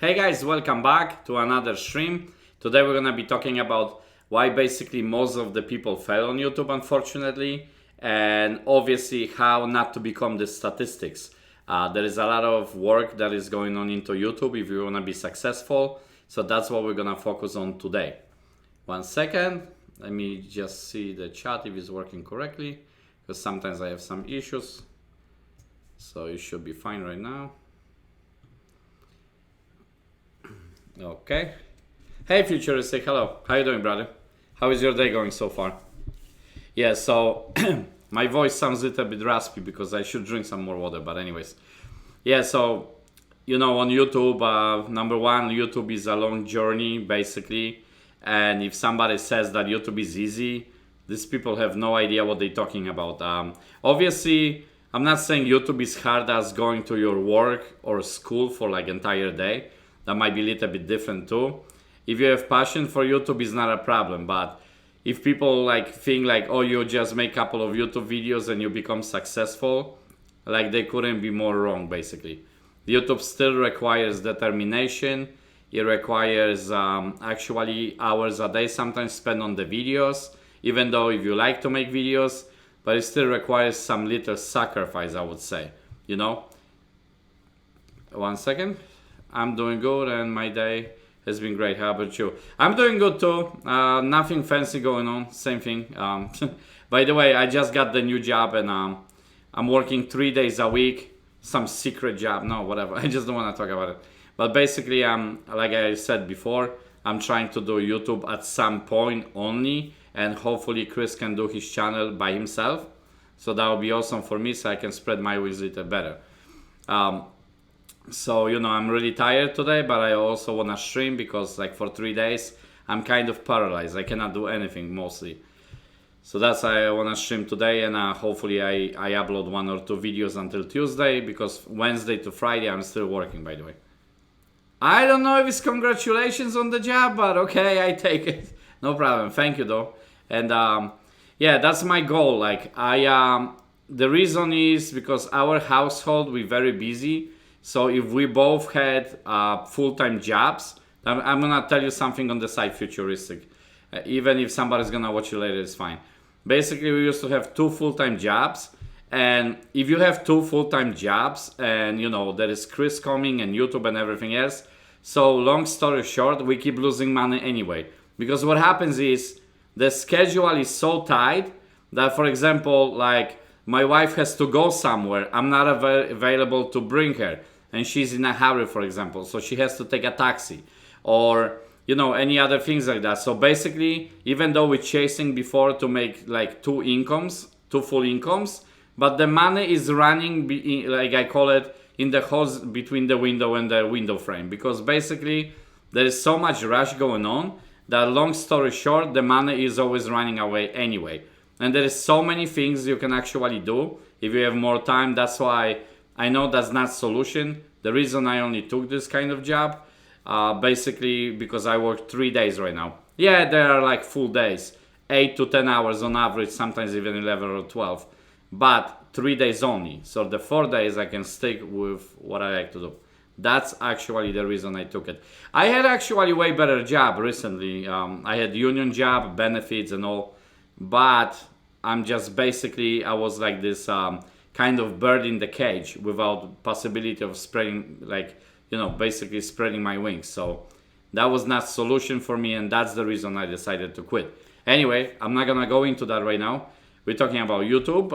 Hey guys, welcome back to another stream. Today we're gonna be talking about why basically most of the people fail on YouTube, unfortunately, and obviously how not to become the statistics. There is a lot of work that is going on into YouTube if you wanna be successful. So that's what we're gonna focus on today. 1 second, let me just see the chat if it's working correctly, because sometimes I have some issues. So it should be fine right now. Okay. Hey Futuristic, hello. How you doing, brother? How is your day going so far? Yeah, so my voice sounds a little bit raspy because I should drink some more water, but anyways. Yeah, so, on YouTube, number one, YouTube is a long journey, basically. And if somebody says that YouTube is easy, these people have no idea what they're talking about. Obviously, I'm not saying YouTube is hard as going to your work or school for like entire day. That might be a little bit different too. If you have passion for YouTube, it's not a problem. But if people think oh, you just make a couple of YouTube videos and you become successful, they couldn't be more wrong, basically. YouTube still requires determination. It requires actually hours a day sometimes spent on the videos, even though if you like to make videos, but it still requires some little sacrifice, I would say, 1 second. I'm doing good and my day has been great. How about you? I'm doing good too. Nothing fancy going on. Same thing. By the way, I just got the new job and I'm working 3 days a week. Some secret job. No, whatever. I just don't want to talk about it. But basically, like I said before, I'm trying to do YouTube at some point only. And hopefully Chris can do his channel by himself. So that would be awesome for me so I can spread my wings a little better. So, I'm really tired today, but I also want to stream because for 3 days, I'm kind of paralyzed. I cannot do anything mostly. So that's why I want to stream today and hopefully I upload 1 or 2 videos until Tuesday because Wednesday to Friday, I'm still working, by the way. I don't know if it's congratulations on the job, but okay, I take it. No problem. Thank you, though. And yeah, that's my goal. The reason is because our household, we're very busy. So if we both had full-time jobs, I'm gonna tell you something on the side, Futuristic. Even if somebody's gonna watch it later, it's fine. Basically, we used to have 2 full-time jobs. And if you have 2 full-time jobs and, there is Chris coming and YouTube and everything else. So long story short, we keep losing money anyway. Because what happens is the schedule is so tight that, for example, my wife has to go somewhere. I'm not available to bring her. And she's in a hurry, for example. So she has to take a taxi or, any other things like that. So basically, even though we're chasing before to make 2 full incomes, but the money is running, I call it, in the holes between the window and the window frame. Because basically, there is so much rush going on that, long story short, the money is always running away anyway. And there is so many things you can actually do if you have more time. That's why I know that's not solution. The reason I only took this kind of job, basically because I work 3 days right now. Yeah, there are full days, 8 to 10 hours on average, sometimes even 11 or 12. But 3 days only. So the 4 days I can stick with what I like to do. That's actually the reason I took it. I had actually way better job recently. I had union job, benefits and all. But I'm just basically, I was like this kind of bird in the cage without possibility of spreading, basically spreading my wings. So that was not solution for me and that's the reason I decided to quit. Anyway, I'm not gonna go into that right now. We're talking about YouTube,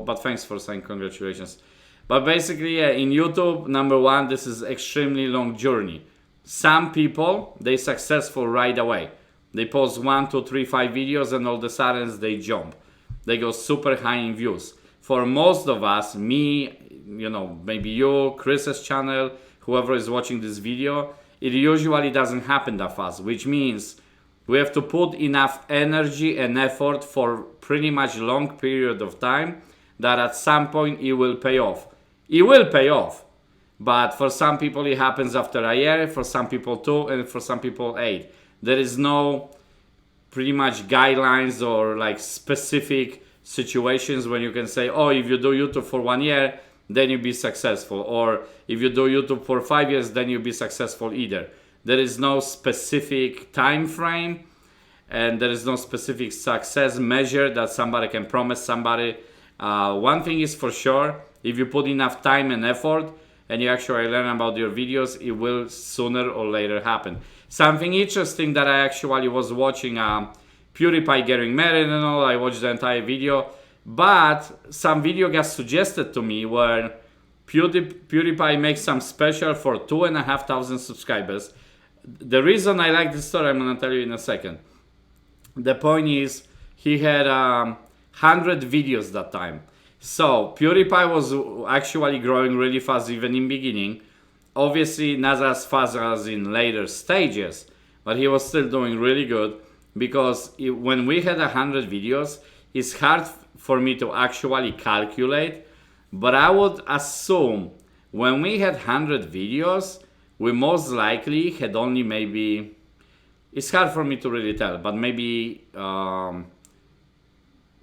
but thanks for saying congratulations. But basically, in YouTube, number one, this is extremely long journey. Some people, they successful right away. They post 1, 2, 3, 5 videos and all of a sudden they jump. They go super high in views. For most of us, me, maybe you, Chris's channel, whoever is watching this video, it usually doesn't happen that fast, which means we have to put enough energy and effort for pretty much long period of time that at some point it will pay off. It will pay off. But for some people it happens after a year, for some people 2, and for some people 8. There is no pretty much guidelines or specific situations when you can say, oh, if you do YouTube for 1 year, then you'll be successful. Or if you do YouTube for 5 years, then you'll be successful either. There is no specific time frame, and there is no specific success measure that somebody can promise somebody. One thing is for sure, if you put enough time and effort and you actually learn about your videos, it will sooner or later happen. Something interesting that I actually was watching, PewDiePie getting married and all, I watched the entire video, but some video got suggested to me where PewDiePie makes some special for 2,500 subscribers. The reason I like this story, I'm gonna tell you in a second. The point is, he had 100 videos that time. So PewDiePie was actually growing really fast even in beginning. Obviously not as fast as in later stages, but he was still doing really good, because when we had 100 videos, it's hard for me to actually calculate, but I would assume when we had 100 videos, we most likely had only maybe, it's hard for me to really tell, but maybe, I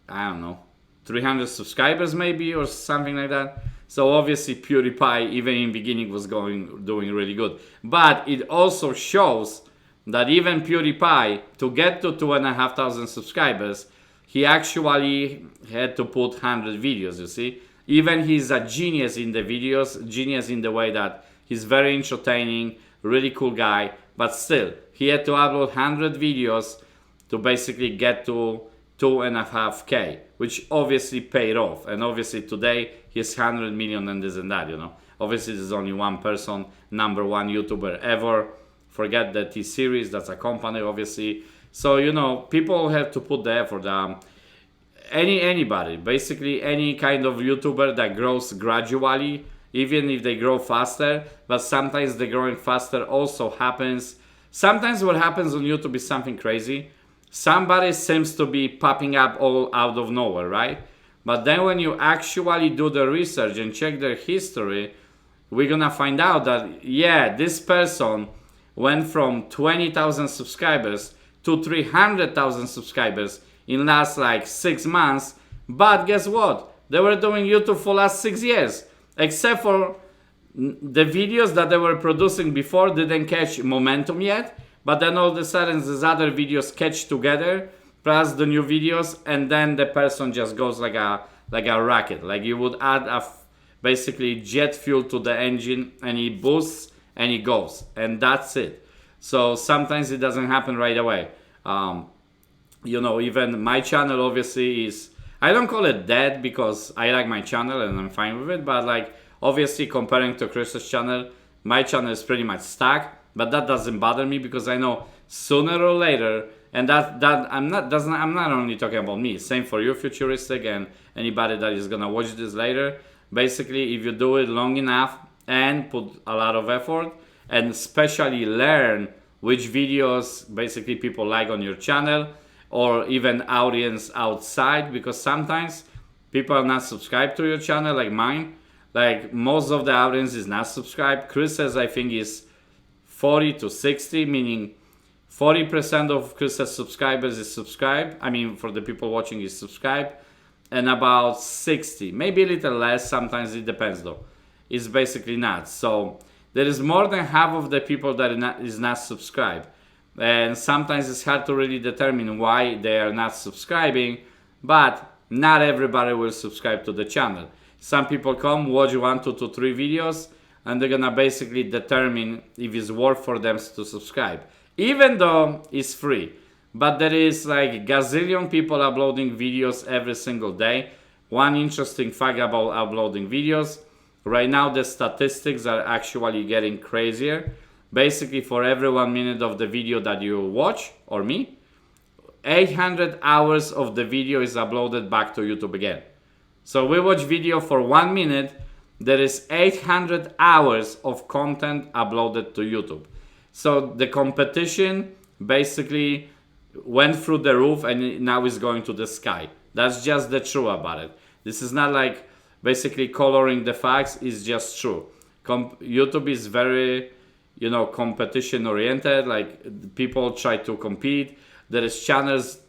don't know, 300 subscribers maybe, or something like that. So obviously PewDiePie, even in beginning, was doing really good. But it also shows that even PewDiePie, to get to 2,500 subscribers, he actually had to put 100 videos, you see. Even he's a genius in the videos, genius in the way that he's very entertaining, really cool guy, but still, he had to upload 100 videos to basically get to 2.5K, which obviously paid off. And obviously today, he's 100 million and this and that, you know. Obviously, there's only one person, number one YouTuber ever. Forget the T-Series, that's a company, obviously. So, you know, people have to put the effort. Anybody, basically any kind of YouTuber that grows gradually, even if they grow faster, but sometimes the growing faster also happens. Sometimes what happens on YouTube is something crazy. Somebody seems to be popping up all out of nowhere, right? But then when you actually do the research and check their history, we're gonna find out that, yeah, this person went from 20,000 subscribers to 300,000 subscribers in last like 6 months. But guess what? They were doing YouTube for last 6 years. Except for the videos that they were producing before didn't catch momentum yet. But then all of a sudden these other videos catch together, plus the new videos, and then the person just goes like a rocket. Like you would add basically jet fuel to the engine, and it boosts and it goes, and that's it. So sometimes it doesn't happen right away. You know, even my channel obviously is, I don't call it dead because I like my channel and I'm fine with it, but like obviously comparing to Chris's channel, my channel is pretty much stuck. But that doesn't bother me because I know sooner or later, and I'm not only talking about me. Same for you, futuristic, and anybody that is gonna watch this later. Basically, if you do it long enough and put a lot of effort, and especially learn which videos basically people like on your channel, or even audience outside, because sometimes people are not subscribed to your channel, like mine. Like most of the audience is not subscribed. Chris says I think is 40 to 60, meaning 40% of Chris's subscribers is subscribed. I mean, for the people watching is subscribed, and about 60, maybe a little less, sometimes it depends though, is basically not. So there is more than half of the people that is not subscribed. And sometimes it's hard to really determine why they are not subscribing, but not everybody will subscribe to the channel. Some people come, watch 1, 2 to 3 videos, and they're gonna basically determine if it's worth for them to subscribe, even though it's free. But there is like gazillion people uploading videos every single day. One interesting fact about uploading videos, right now the statistics are actually getting crazier. Basically, for every 1 minute of the video that you watch, or me, 800 hours of the video is uploaded back to YouTube again. So we watch video for 1 minute, there is 800 hours of content uploaded to YouTube. So the competition basically went through the roof and now is going to the sky. That's just the truth about it. This is not like basically coloring the facts, it's just true. YouTube is very, you know, competition oriented. Like people try to compete. There is channels,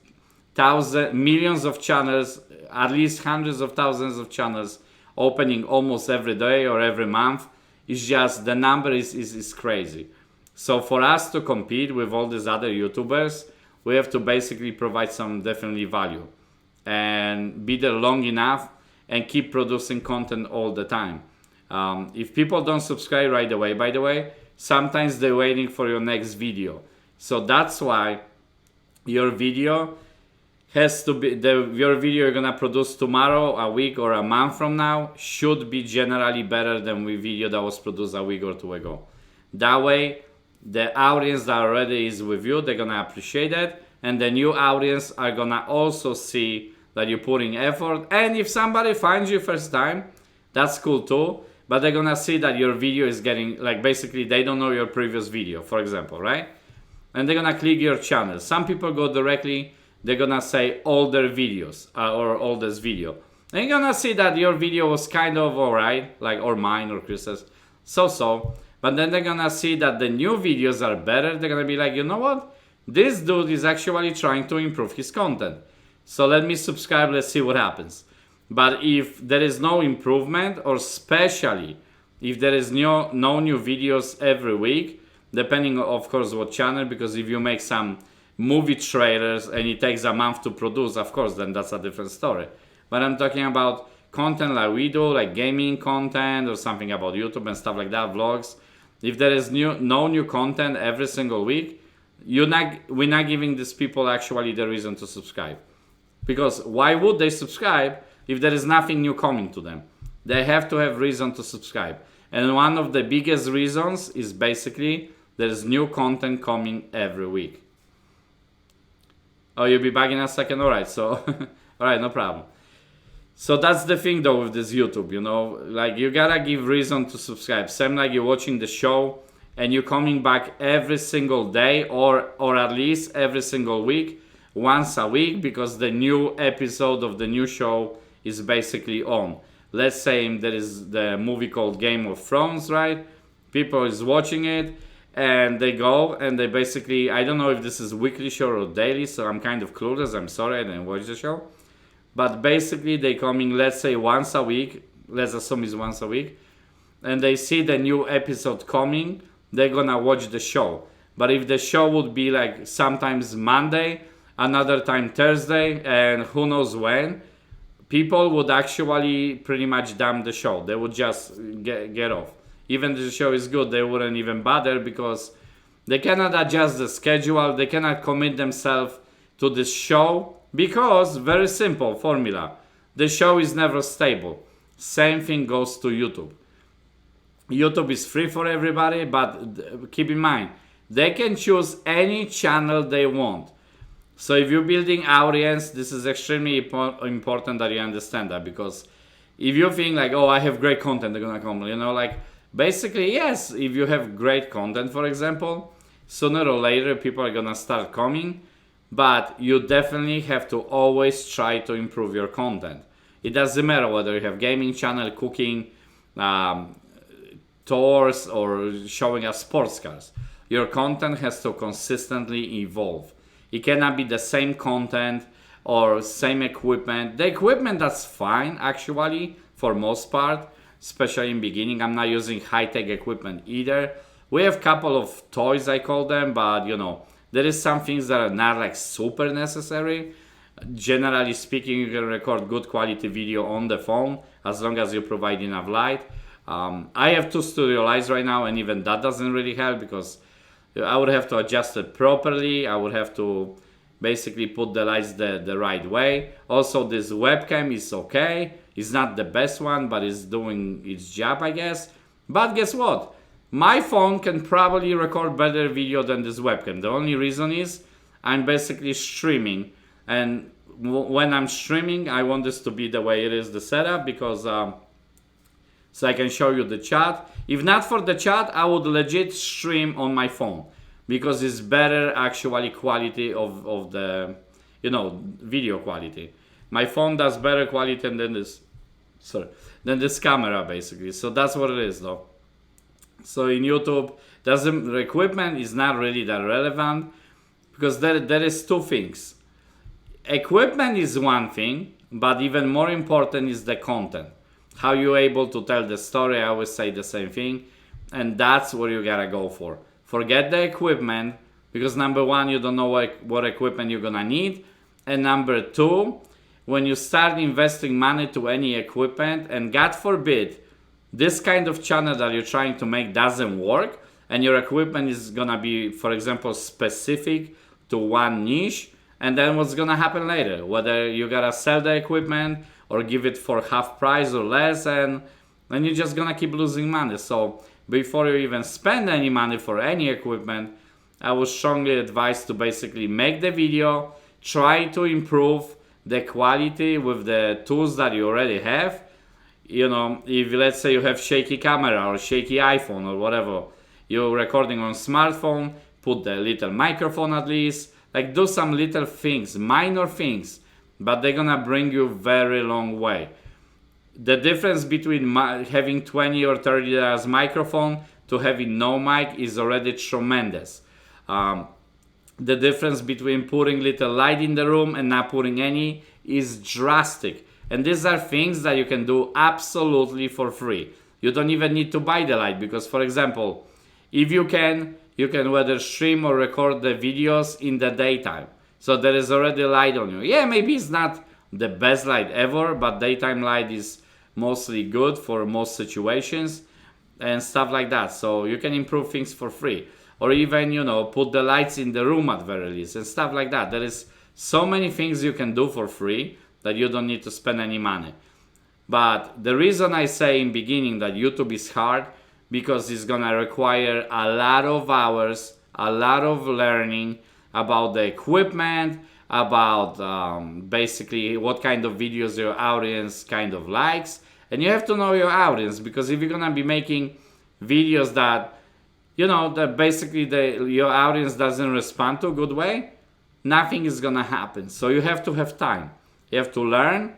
millions of channels, at least hundreds of thousands of channels opening almost every day or every month. It's just the number is crazy. So for us to compete with all these other YouTubers, we have to basically provide some definitely value and be there long enough and keep producing content all the time. If people don't subscribe right away, by the way, sometimes they're waiting for your next video. So that's why your video has to be, your video you're gonna produce tomorrow, a week, or a month from now should be generally better than the video that was produced a week or two ago. That way, the audience that already is with you, they're gonna appreciate it, and the new audience are gonna also see that you're putting effort. And if somebody finds you first time, that's cool too, but they're gonna see that your video is getting, like, basically they don't know your previous video, for example, right? And they're gonna click your channel. Some people go directly, they're gonna say older videos or oldest video. And you're gonna see that your video was kind of alright, like, or mine or Chris's, so. But then they're gonna see that the new videos are better. They're gonna be like, you know what? This dude is actually trying to improve his content. So let me subscribe, let's see what happens. But if there is no improvement, or especially if there is no new videos every week, depending of course what channel, because if you make some movie trailers and it takes a month to produce, of course, then that's a different story. But I'm talking about content like we do, like gaming content or something about YouTube and stuff like that, vlogs. If there is no new content every single week, we're not giving these people actually the reason to subscribe. Because why would they subscribe if there is nothing new coming to them? They have to have reason to subscribe. And one of the biggest reasons is basically there is new content coming every week. Oh, you'll be back in a second? Alright, so, alright, no problem. So that's the thing though with this YouTube, you know, like you gotta give reason to subscribe. Same like you're watching the show and you're coming back every single day or at least every single week, once a week, because the new episode of the new show is basically on. Let's say there is the movie called Game of Thrones, right? People is watching it and they go and they basically, I don't know if this is weekly show or daily, so I'm kind of clueless. I'm sorry, I didn't watch the show. But basically they coming, let's say once a week, let's assume it's once a week, and they see the new episode coming, they're gonna watch the show. But if the show would be like sometimes Monday, another time Thursday, and who knows when, people would actually pretty much dump the show. They would just get off. Even if the show is good, they wouldn't even bother because they cannot adjust the schedule, they cannot commit themselves to this show. Because, very simple formula, the show is never stable. Same thing goes to YouTube. YouTube is free for everybody, but keep in mind, they can choose any channel they want. So if you're building audience, this is extremely important that you understand that, because if you think like, oh, I have great content, they're gonna come, you know, like, basically, yes, if you have great content, for example, sooner or later people are gonna start coming. But you definitely have to always try to improve your content. It doesn't matter whether you have gaming channel, cooking, tours, or showing us sports cars. Your content has to consistently evolve. It cannot be the same content or same equipment. The equipment, that's fine actually for most part, especially in beginning. I'm not using high-tech equipment either. We have a couple of toys, I call them, but you know, there is some things that are not like super necessary. Generally speaking, you can record good quality video on the phone as long as you provide enough light. I have 2 studio lights right now, and even that doesn't really help because I would have to adjust it properly. I would have to basically put the lights the right way. Also, this webcam is okay. It's not the best one, but it's doing its job, I guess. But guess what? My phone can probably record better video than this webcam. The only reason is I'm basically streaming, and when I'm streaming, I want this to be the way it is, the setup, because so I can show you the chat. If not for the chat, I would legit stream on my phone because it's better actually quality of the, you know, video quality. My phone does better quality than this camera basically. So that's what it is though. So in YouTube, the equipment is not really that relevant because there is 2 things. Equipment is one thing, but even more important is the content. how you able to tell the story. I always say the same thing, and that's what you gotta go for. Forget the equipment, because number one, you don't know what equipment you're gonna need, and number two, when you start investing money to any equipment, and God forbid this kind of channel that you're trying to make doesn't work, and your equipment is gonna be, for example, specific to one niche, and then what's gonna happen later? Whether you gotta sell the equipment or give it for half price or less, and then you're just gonna keep losing money. So before you even spend any money for any equipment, I would strongly advise to basically make the video, try to improve the quality with the tools that you already have. You know, if let's say you have shaky camera or shaky iPhone or whatever, you're recording on smartphone, put the little microphone at least, like do some little things, minor things, but they're gonna bring you very long way. The difference between having 20 or 30 dollars microphone to having no mic is already tremendous. The difference between putting little light in the room and not putting any is drastic. And these are things that you can do absolutely for free. You don't even need to buy the light, because for example, if you can whether stream or record the videos in the daytime. So there is already light on you. Yeah, maybe it's not the best light ever, but daytime light is mostly good for most situations and stuff like that. So you can improve things for free. Or even, you know, put the lights in the room at very least and stuff like that. There is so many things you can do for free that you don't need to spend any money. But the reason I say in beginning that YouTube is hard, because it's gonna require a lot of hours, a lot of learning about the equipment, about basically what kind of videos your audience kind of likes. And you have to know your audience, because if you're gonna be making videos that, you know, that basically your audience doesn't respond to a good way, nothing is gonna happen. So you have to have time. You have to learn.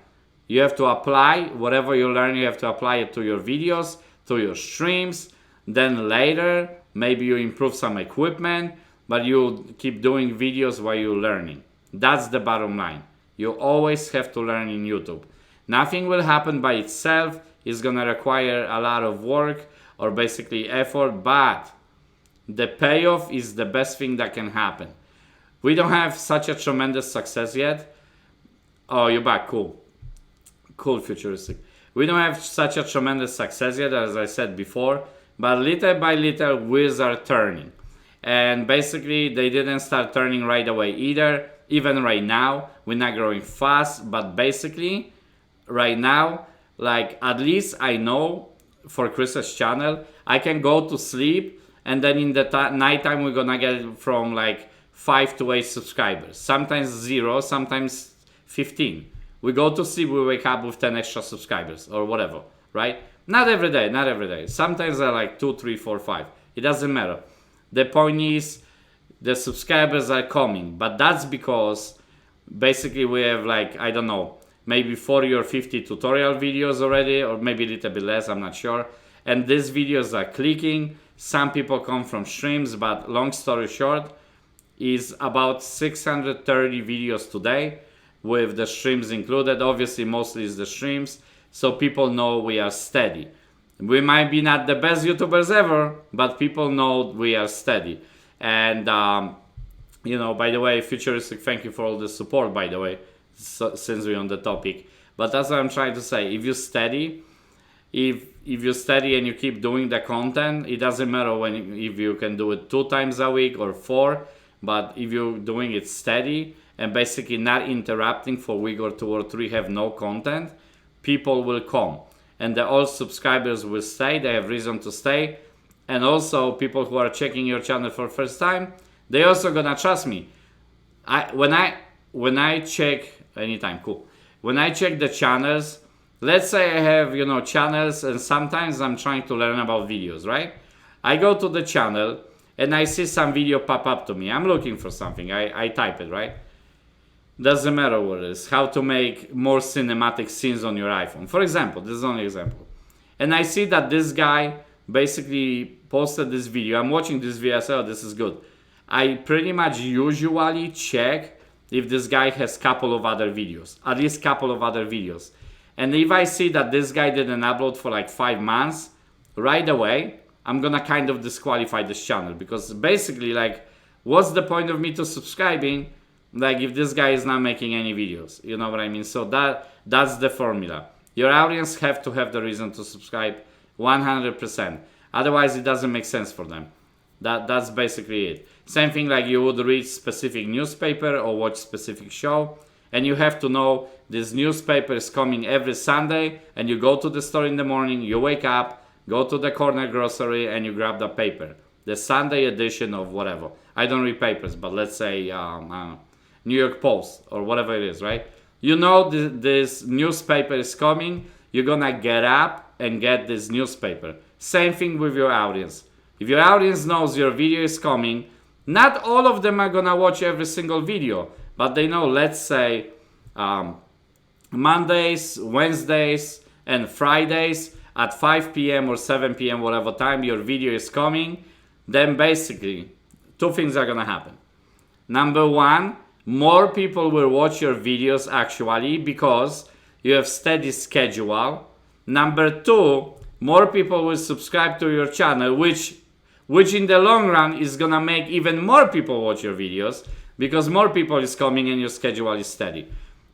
You have to apply whatever you learn. You have to apply it to your videos, to your streams. Then later, maybe you improve some equipment, but you keep doing videos while you're learning. That's the bottom line. You always have to learn in YouTube. Nothing will happen by itself. It's gonna require a lot of work or basically effort, but the payoff is the best thing that can happen. We don't have such a tremendous success yet. Oh, you're back. Cool. Cool, futuristic. We don't have such a tremendous success yet, as I said before, but little by little, wheels are turning. And basically, they didn't start turning right away either. Even right now, we're not growing fast, but basically, right now, like at least I know for Chris's channel, I can go to sleep, and then in the nighttime, we're gonna get from like 5 to 8 subscribers. Sometimes 0, sometimes 15. We go to sleep, we wake up with 10 extra subscribers or whatever, right? Not every day, not every day. Sometimes they're like 2, 3, 4, 5. It doesn't matter. The point is, the subscribers are coming, but that's because basically we have like, I don't know, maybe 40 or 50 tutorial videos already, or maybe a little bit less, I'm not sure. And these videos are clicking. Some people come from streams, but long story short, is about 630 videos today, with the streams included. Obviously, mostly is the streams, so people know we are steady. We might be not the best YouTubers ever, but people know we are steady. And you know, by the way, futuristic, thank you for all the support, by the way, since we're on the topic. But that's what I'm trying to say. If you're steady, if you're steady and you keep doing the content, it doesn't matter if you can do it 2 times a week or 4, but if you're doing it steady and basically not interrupting for a week or 2 or 3, have no content, people will come. And the old subscribers will stay, they have reason to stay. And also people who are checking your channel for the first time, they also gonna trust me. When I check, anytime, cool. When I check the channels, let's say I have, you know, channels, and sometimes I'm trying to learn about videos, right? I go to the channel and I see some video pop up to me. I'm looking for something, I type it, right? Doesn't matter what it is. How to make more cinematic scenes on your iPhone. For example, this is only example. And I see that this guy basically posted this video. I'm watching this video, I say, oh, this is good. I pretty much usually check if this guy has couple of other videos, at least couple of other videos. And if I see that this guy didn't upload for like 5 months, right away, I'm gonna kind of disqualify this channel, because basically, like, what's the point of me to subscribing, like, if this guy is not making any videos? You know what I mean? So that's the formula. Your audience have to have the reason to subscribe 100%. Otherwise, it doesn't make sense for them. That's basically it. Same thing like you would read specific newspaper or watch specific show, and you have to know this newspaper is coming every Sunday, and you go to the store in the morning, you wake up, go to the corner grocery, and you grab the paper. The Sunday edition of whatever. I don't read papers, but let's say I don't know, New York Post or whatever it is, right? You know this newspaper is coming, you're gonna get up and get this newspaper. Same thing with your audience. If your audience knows your video is coming, not all of them are gonna watch every single video, but they know, let's say, Mondays, Wednesdays, and Fridays at 5 p.m. or 7 p.m., whatever time your video is coming, then basically, two things are gonna happen. Number one, more people will watch your videos actually because you have steady schedule. Number two, more people will subscribe to your channel, which in the long run is gonna make even more people watch your videos because more people is coming and your schedule is steady.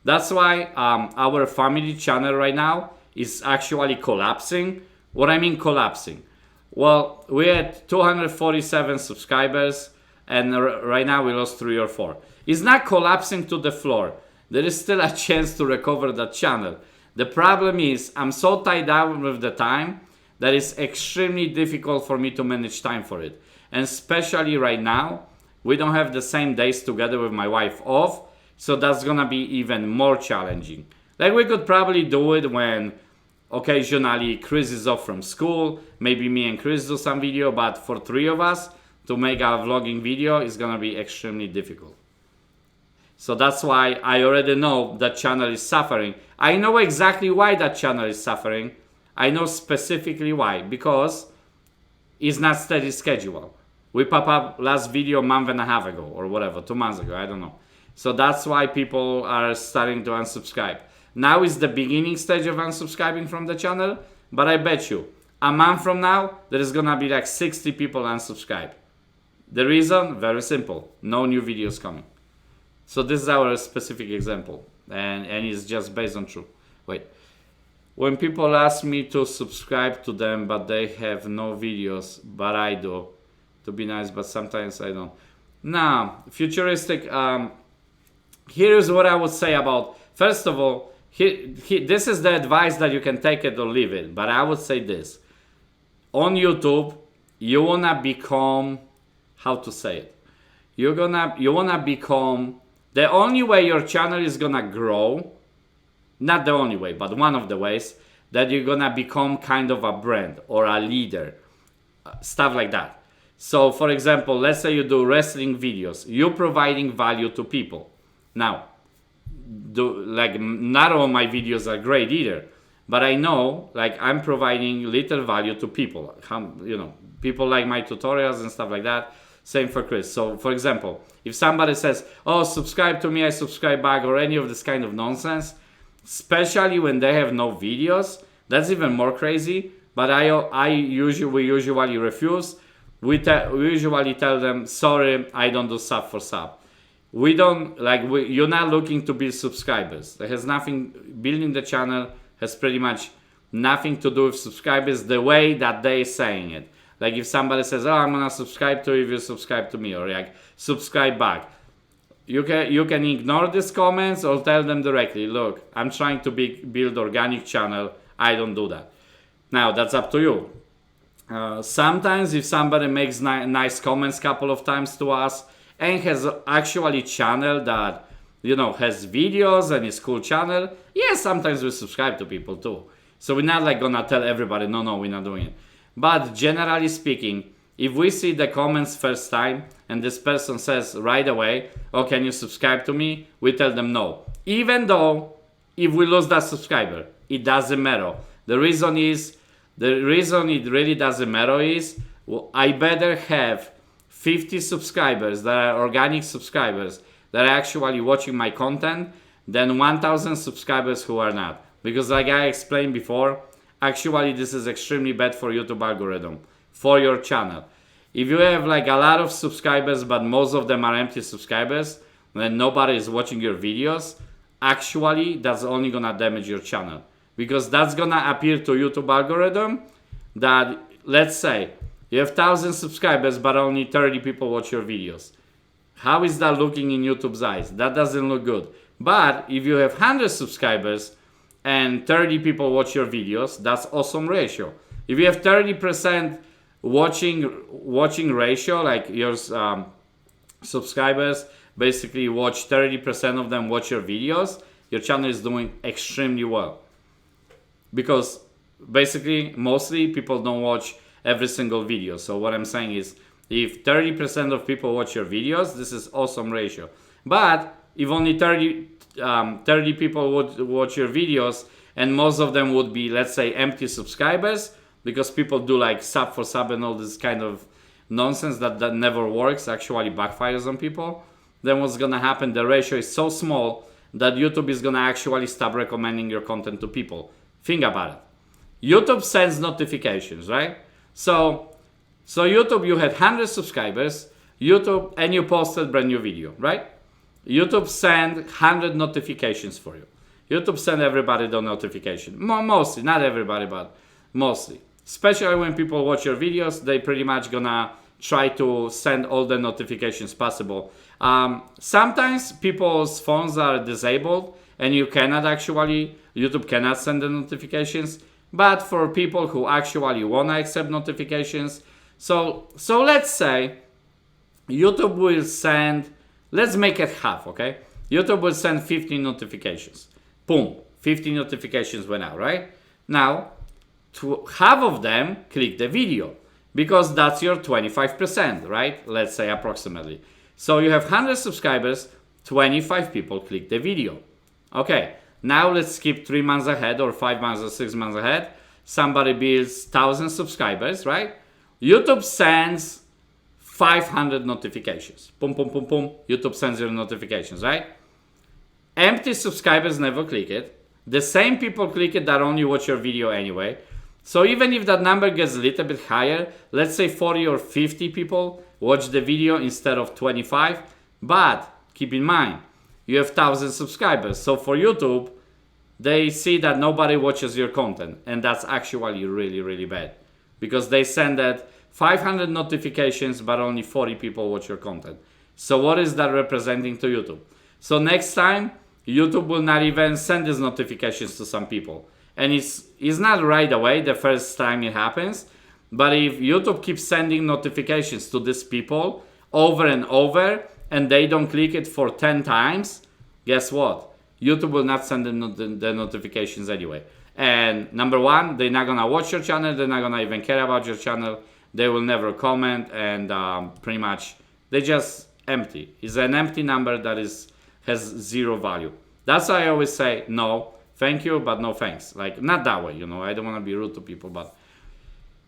That's why our family channel right now is actually collapsing. What I mean collapsing? Well, we had 247 subscribers and right now we lost 3 or 4. It's not collapsing to the floor. There is still a chance to recover that channel. The problem is I'm so tied down with the time that it's extremely difficult for me to manage time for it. And especially right now, we don't have the same days together with my wife off, so that's gonna be even more challenging. Like we could probably do it when occasionally Chris is off from school, maybe me and Chris do some video, but for 3 of us to make a vlogging video is gonna be extremely difficult. So that's why I already know that channel is suffering. I know exactly why that channel is suffering. I know specifically why, because it's not steady schedule. We pop up last video a month and a half ago or whatever, 2 months ago, I don't know. So that's why people are starting to unsubscribe. Now is the beginning stage of unsubscribing from the channel, but I bet you, a month from now, there is gonna be like 60 people unsubscribe. The reason? Very simple, no new videos coming. So this is our specific example, and it's just based on true. Wait. When people ask me to subscribe to them, but they have no videos, but I do, to be nice, but sometimes I don't. Now, futuristic, here is what I would say about, first of all, this is the advice that you can take it or leave it, but I would say this. On YouTube, you wanna become, how to say it? You wanna become, the only way your channel is gonna grow, not the only way, but one of the ways, that you're gonna become kind of a brand or a leader, stuff like that. So for example, let's say you do wrestling videos, you're providing value to people. Now, not all my videos are great either, but I know like I'm providing little value to people. People like my tutorials and stuff like that. Same for Chris. So for example, if somebody says, oh, subscribe to me, I subscribe back, or any of this kind of nonsense, especially when they have no videos, that's even more crazy. But we usually refuse. We usually tell them, sorry, I don't do sub for sub. We don't you're not looking to build subscribers. That has nothing. Building the channel has pretty much nothing to do with subscribers the way that they're saying it. Like if somebody says, oh, I'm gonna subscribe to you if you subscribe to me, or like subscribe back. You can ignore these comments or tell them directly, look, I'm trying to build organic channel. I don't do that. Now that's up to you. Sometimes if somebody makes nice comments couple of times to us and has actually channel that has videos and is cool channel, yeah, sometimes we subscribe to people too. So we're not gonna tell everybody, no, we're not doing it. But generally speaking, if we see the comments first time and this person says right away, oh, can you subscribe to me? We tell them no. Even though if we lose that subscriber, it doesn't matter. The reason it really doesn't matter is, I better have 50 subscribers that are organic subscribers that are actually watching my content than 1,000 subscribers who are not. Because like I explained before, actually this is extremely bad for YouTube algorithm, for your channel. If you have like a lot of subscribers, but most of them are empty subscribers, and nobody is watching your videos, actually that's only gonna damage your channel. Because that's gonna appear to YouTube algorithm that, let's say, you have 1,000 subscribers, but only 30 people watch your videos. How is that looking in YouTube's eyes? That doesn't look good. But if you have 100 subscribers and 30 people watch your videos, that's awesome ratio. If you have 30% watching ratio, like your subscribers basically watch 30% of them watch your videos, your channel is doing extremely well. Because basically, mostly people don't watch every single video. So what I'm saying is, if 30% of people watch your videos, this is awesome ratio. But if only 30 people would watch your videos, and most of them would be, let's say, empty subscribers, because people do like sub for sub and all this kind of nonsense that never works, actually backfires on people, then what's gonna happen, the ratio is so small that YouTube is gonna actually stop recommending your content to people. Think about it. YouTube sends notifications, right? So YouTube, you had 100 subscribers, YouTube, and you posted brand new video, right? YouTube send 100 notifications for you. YouTube send everybody the notification. Mostly, not everybody, but mostly. Especially when people watch your videos, they pretty much gonna try to send all the notifications possible. Sometimes people's phones are disabled and you cannot actually, YouTube cannot send the notifications. But for people who actually wanna accept notifications, so let's say YouTube will send, let's make it half, okay? YouTube will send 15 notifications. Boom, 15 notifications went out, right? Now, half of them click the video, because that's your 25%, right? Let's say approximately. So you have 100 subscribers, 25 people click the video. Okay, now let's skip 3 months ahead, or 5 months or 6 months ahead. Somebody builds 1,000 subscribers, right? YouTube sends 500 notifications. Boom, boom, boom, boom. YouTube sends your notifications, right? Empty subscribers never click it. The same people click it that only watch your video anyway. So even if that number gets a little bit higher, let's say 40 or 50 people watch the video instead of 25, but keep in mind, you have 1,000 subscribers. So for YouTube, they see that nobody watches your content, and that's actually really, really bad, because they send that 500 notifications, but only 40 people watch your content. So what is that representing to YouTube? So next time, YouTube will not even send these notifications to some people. And it's not right away the first time it happens, but if YouTube keeps sending notifications to these people over and over, and they don't click it for 10 times, guess what? YouTube will not send the notifications anyway. And number one, they're not gonna watch your channel, they're not gonna even care about your channel, they will never comment, and pretty much they just empty. It's an empty number that has zero value. That's why I always say no, thank you, but no thanks. Like, not that way, I don't want to be rude to people, but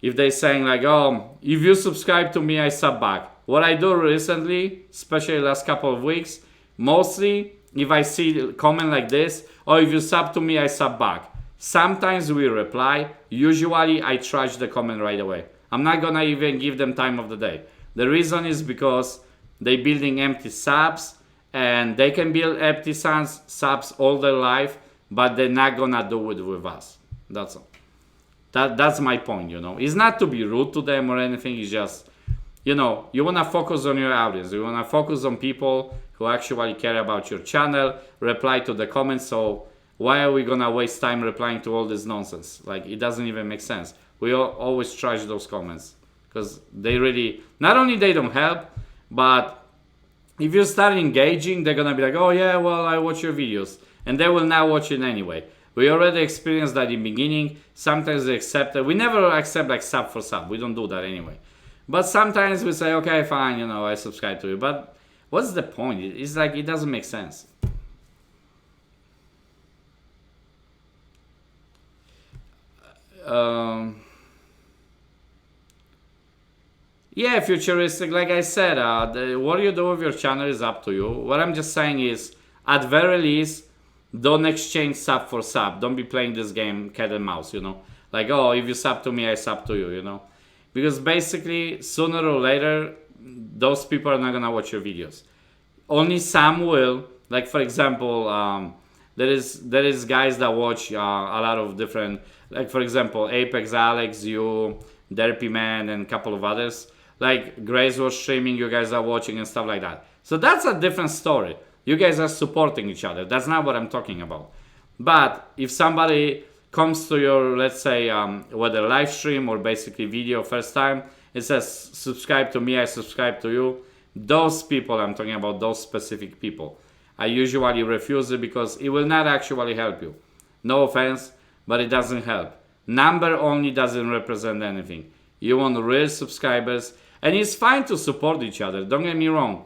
if they saying like, oh, if you subscribe to me, I sub back. What I do recently, especially last couple of weeks, mostly if I see a comment like this, or if you sub to me, I sub back. Sometimes we reply. Usually I trash the comment right away. I'm not gonna even give them time of the day. The reason is because they building empty subs, and they can build empty subs all their life, but they're not gonna do it with us. That's all. That's my point, It's not to be rude to them or anything. It's just, you wanna focus on your audience. You wanna focus on people who actually care about your channel, reply to the comments. So why are we gonna waste time replying to all this nonsense? Like, it doesn't even make sense. We always trash those comments, because they really, not only they don't help, but if you start engaging, they're gonna be like, oh yeah, well, I watch your videos, and they will not watch it anyway. We already experienced that in the beginning. Sometimes they accept it. We never accept like sub for sub. We don't do that anyway. But sometimes we say, okay, fine, I subscribe to you. But what's the point? It's like, it doesn't make sense. Yeah, futuristic, like I said, what you do with your channel is up to you. What I'm just saying is, at very least, Don't exchange sub for sub. Don't be playing this game cat and mouse, Like, oh, if you sub to me, I sub to you, Because basically, sooner or later, those people are not gonna watch your videos. Only some will. Like, for example, there is guys that watch a lot of different, like, for example, Apex, Alex, you, Derpy Man, and a couple of others. Like, Grace was streaming, you guys are watching and stuff like that. So that's a different story. You guys are supporting each other. That's not what I'm talking about. But if somebody comes to your, let's say, whether live stream or basically video first time, it says, subscribe to me, I subscribe to you. Those people, I'm talking about those specific people. I usually refuse it because it will not actually help you. No offense, but it doesn't help. Number only doesn't represent anything. You want real subscribers, and it's fine to support each other. Don't get me wrong.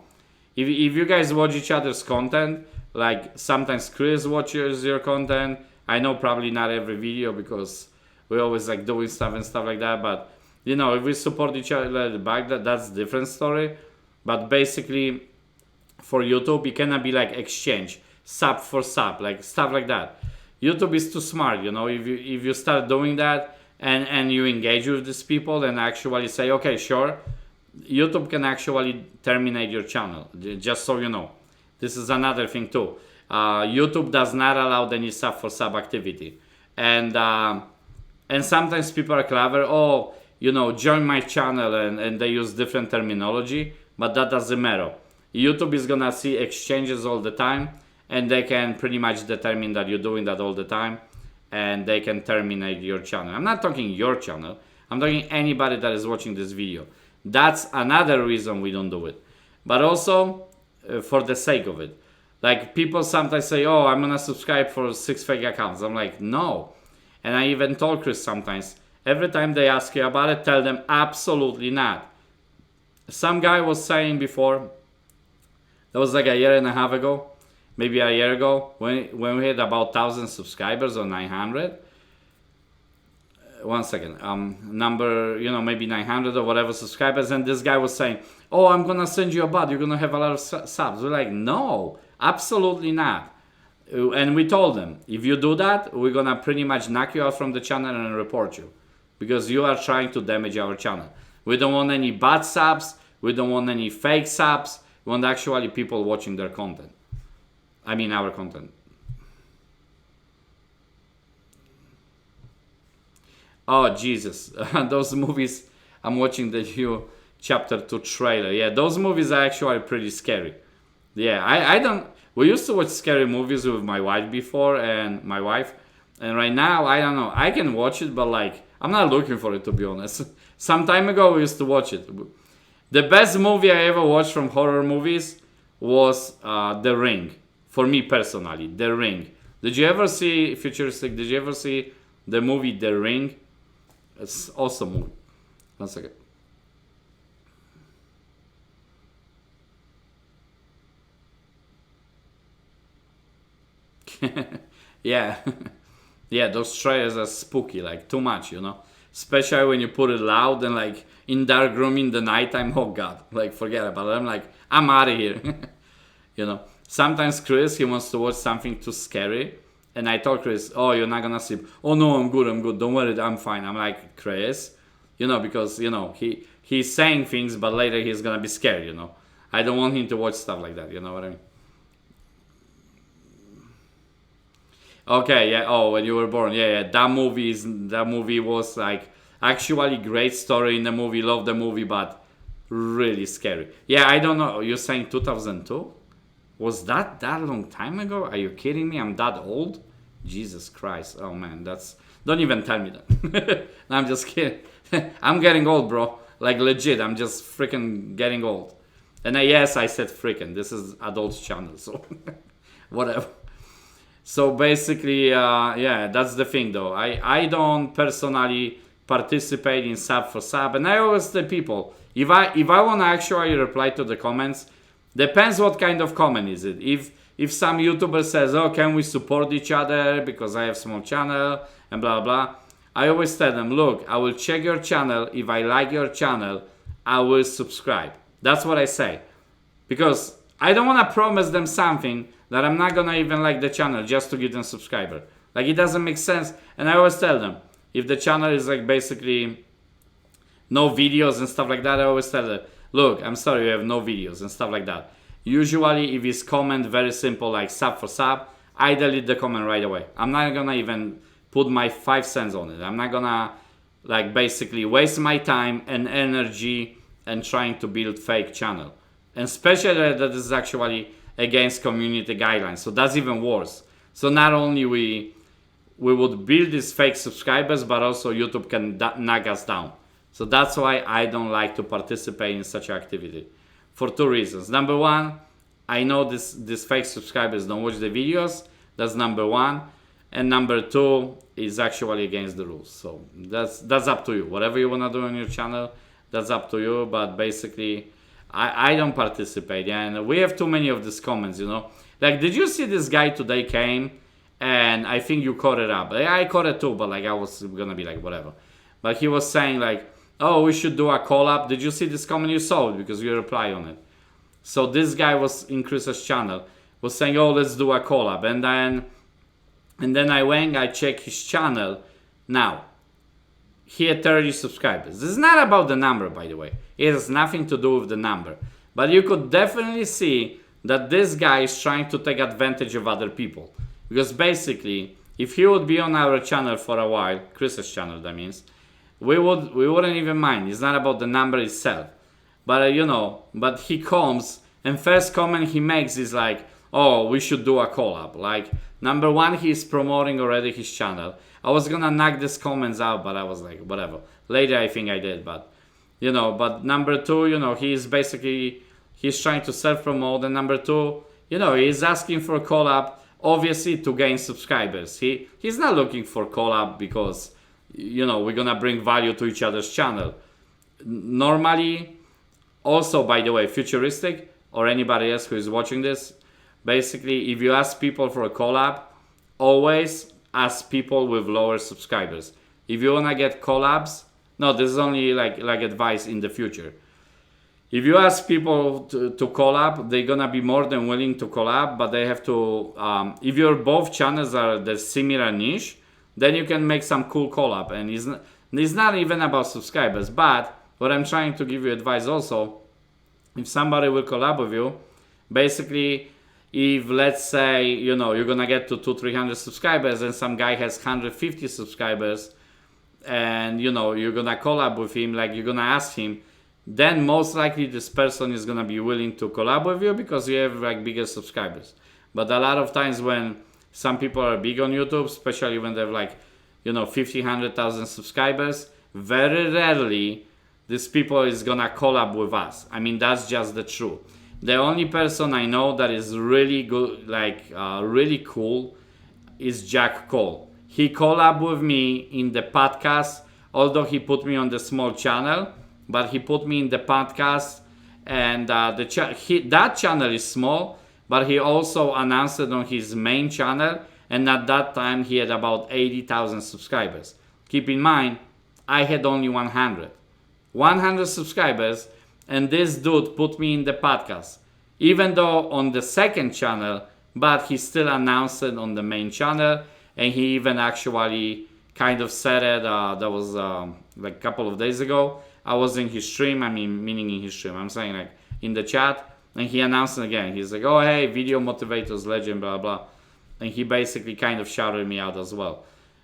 If you guys watch each other's content, like sometimes Chris watches your content. I know probably not every video because we always like doing stuff and stuff like that. But if we support each other back, that's a different story. But basically, for YouTube, it cannot be like exchange, sub for sub, like stuff like that. YouTube is too smart, If you start doing that and you engage with these people and actually say, okay, sure, YouTube can actually terminate your channel. Just so you know, this is another thing too. YouTube does not allow any sub for sub activity, and sometimes people are clever. Oh, join my channel, and they use different terminology, but that doesn't matter. YouTube is gonna see exchanges all the time, and they can pretty much determine that you're doing that all the time, and they can terminate your channel. I'm not talking your channel. I'm talking anybody that is watching this video. That's another reason we don't do it. But also for the sake of it. Like, people sometimes say, oh, I'm gonna subscribe for 6 fake accounts. I'm like, no. And I even told Chris sometimes, every time they ask you about it, tell them absolutely not. Some guy was saying before, that was like a year and a half ago, maybe a year ago, when we had about 1,000 subscribers or 900. One second, number, maybe 900 or whatever subscribers, and this guy was saying, oh, I'm gonna send you a bot, you're gonna have a lot of subs. We're like, no, absolutely not. And we told them, if you do that, we're gonna pretty much knock you out from the channel and report you, because you are trying to damage our channel. We don't want any bot subs, we don't want any fake subs, we want actually people watching their content. I mean our content. Oh, Jesus. Those movies, I'm watching the new Chapter 2 trailer. Yeah, those movies are actually pretty scary. Yeah, I don't... We used to watch scary movies with my wife before, and right now, I don't know. I can watch it, but like, I'm not looking for it, to be honest. Some time ago, we used to watch it. The best movie I ever watched from horror movies was The Ring. For me personally, The Ring. Did you ever see, futuristic, did you ever see the movie The Ring? It's awesome movie. One second. Yeah. Yeah, those trailers are spooky, like too much, Especially when you put it loud and like in dark room in the nighttime. Oh God, like forget about it. I'm like, I'm out of here. Sometimes Chris, he wants to watch something too scary. And I told Chris, oh, you're not gonna sleep. Oh no, I'm good. Don't worry, I'm fine. I'm like, Chris, because he's saying things, but later he's gonna be scared. I don't want him to watch stuff like that. You know what I mean? Okay, yeah. Oh, when you were born, yeah. That movie was like actually great story in the movie. Love the movie, but really scary. Yeah, I don't know. You're saying 2002? Was that long time ago? Are you kidding me? I'm that old? Jesus Christ. Oh man, don't even tell me that. No, I'm just kidding. I'm getting old, bro. Like legit, I'm just freaking getting old. And yes, I said freaking. This is adult channel, so whatever. So basically, yeah, that's the thing though. I don't personally participate in sub for sub, and I always tell people, if I want to actually reply to the comments, depends what kind of comment is it. If some YouTuber says, oh, can we support each other because I have small channel and blah blah, I always tell them, look, I will check your channel. If I like your channel, I will subscribe. That's what I say, because I don't want to promise them something that I'm not gonna even like the channel just to give them subscriber. Like, it doesn't make sense. And I always tell them, if the channel is like basically no videos and stuff like that, I always tell them, look, I'm sorry you have no videos and stuff like that. Usually if it's comment very simple like sub for sub, I delete the comment right away. I'm not gonna even put my 5 cents on it. I'm not gonna like basically waste my time and energy and trying to build fake channel. And especially that is actually against community guidelines. So that's even worse. So not only we would build these fake subscribers, but also YouTube can knock us down. So that's why I don't like to participate in such activity. For 2 reasons. Number one, I know these fake subscribers don't watch the videos. That's number one. And number two is actually against the rules. So that's up to you. Whatever you want to do on your channel, that's up to you. But basically, I don't participate. And we have too many of these comments, you know. Like, did you see this guy today came? And I think you caught it up. I caught it too, but like I was gonna be like, whatever. But he was saying like, oh, we should do a collab. Did you see this comment? You saw it because you reply on it. So this guy was in Chris's channel, was saying, oh, let's do a collab. And then I went, I checked his channel. Now, he had 30 subscribers. This is not about the number, by the way. It has nothing to do with the number. But you could definitely see that this guy is trying to take advantage of other people. Because basically, if he would be on our channel for a while, Chris's channel that means, we wouldn't even mind. It's not about the number itself. But you know, but he comes and first comment he makes is like, oh, we should do a collab. Like, number one, he's promoting already his channel. I was gonna knock these comments out, but I was like, whatever. Later I think I did, but you know, but number two, you know, he's trying to self-promote, and number two, you know, he's asking for a collab, obviously to gain subscribers. He's not looking for collab because, you know, we're gonna bring value to each other's channel. Normally, also, by the way, Futuristic or anybody else who is watching this, basically, if you ask people for a collab, always ask people with lower subscribers. If you wanna get collabs, no, this is only like advice in the future. If you ask people to collab, they're gonna be more than willing to collab, but they have to, if your both channels are the similar niche, then you can make some cool collab. And it's not even about subscribers, but what I'm trying to give you advice also, if somebody will collab with you, basically, if let's say, you know, you're gonna get to 200-300 subscribers and some guy has 150 subscribers, and you know, you're gonna collab with him, like you're gonna ask him, then most likely this person is gonna be willing to collab with you because you have like bigger subscribers. But a lot of times when some people are big on YouTube, especially when they have like, you know, 50, 100,000 subscribers, very rarely this people is gonna collab with us. I mean, that's just the truth. The only person I know that is really good, like really cool, is Jack Cole. He collabed with me in the podcast, although he put me on the small channel, but he put me in the podcast, and that channel is small, but he also announced it on his main channel, and at that time he had about 80,000 subscribers. Keep in mind, I had only 100 subscribers, and this dude put me in the podcast, even though on the second channel, but he still announced it on the main channel, and he even actually kind of said it, that was like a couple of days ago. I was in his stream, meaning in his stream, I'm saying like in the chat, and he announced it again. He's like, oh hey, Video Motivators legend, blah blah, and he basically kind of shouted me out as well.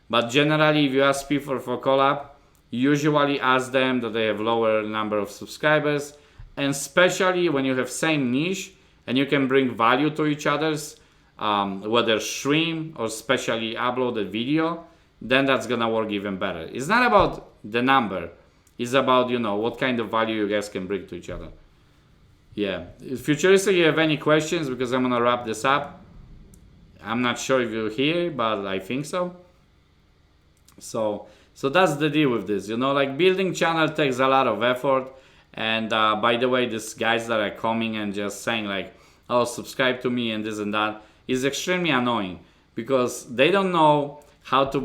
But generally, if you ask people for collab, usually ask them that they have lower number of subscribers, and especially when you have same niche and you can bring value to each other's, whether stream or especially uploaded video, then that's gonna work even better. It's not about the number, it's about, you know, what kind of value you guys can bring to each other. Yeah, Futuristic, you have any questions? Because I'm gonna wrap this up. I'm not sure if you're here, but I think so. So that's the deal with this, you know, like building channel takes a lot of effort. And by the way, these guys that are coming and just saying like, oh, subscribe to me and this and that is extremely annoying, because they don't know how to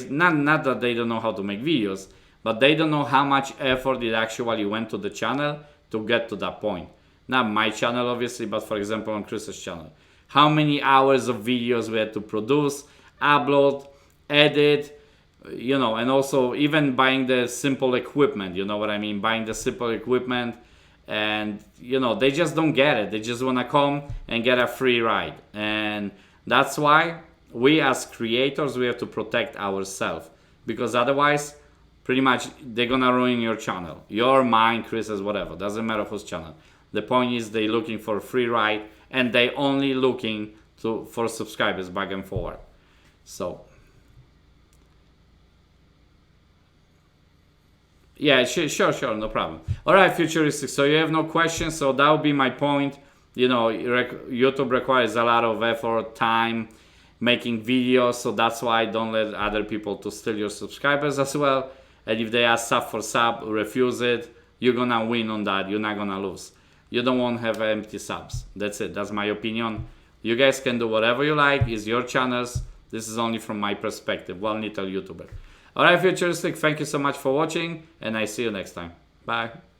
not that they don't know how to make videos, but they don't know how much effort it actually went to the channel to get to that point. Not my channel, obviously, but for example, on Chris's channel. how many hours of videos we had to produce, upload, edit, and also even buying the simple equipment, you know what I mean? Buying the simple equipment, and they just don't get it. They just want to come and get a free ride. And that's why we as creators, we have to protect ourselves, because otherwise pretty much they're gonna ruin your channel, your, mine, Chris's, whatever, doesn't matter whose channel. The point is they looking for a free ride, and they only looking for subscribers back and forward. So yeah, sure, no problem. All right, futuristic. So you have no questions. So that would be my point. YouTube requires a lot of effort, time, making videos. So that's why don't let other people to steal your subscribers as well. And if they ask sub for sub, refuse it. You're gonna win on that. You're not gonna lose. You don't want to have empty subs. That's it. That's my opinion. You guys can do whatever you like. It's your channels. This is only from my perspective, one little YouTuber. Alright, futuristic, thank you so much for watching, and I see you next time. Bye.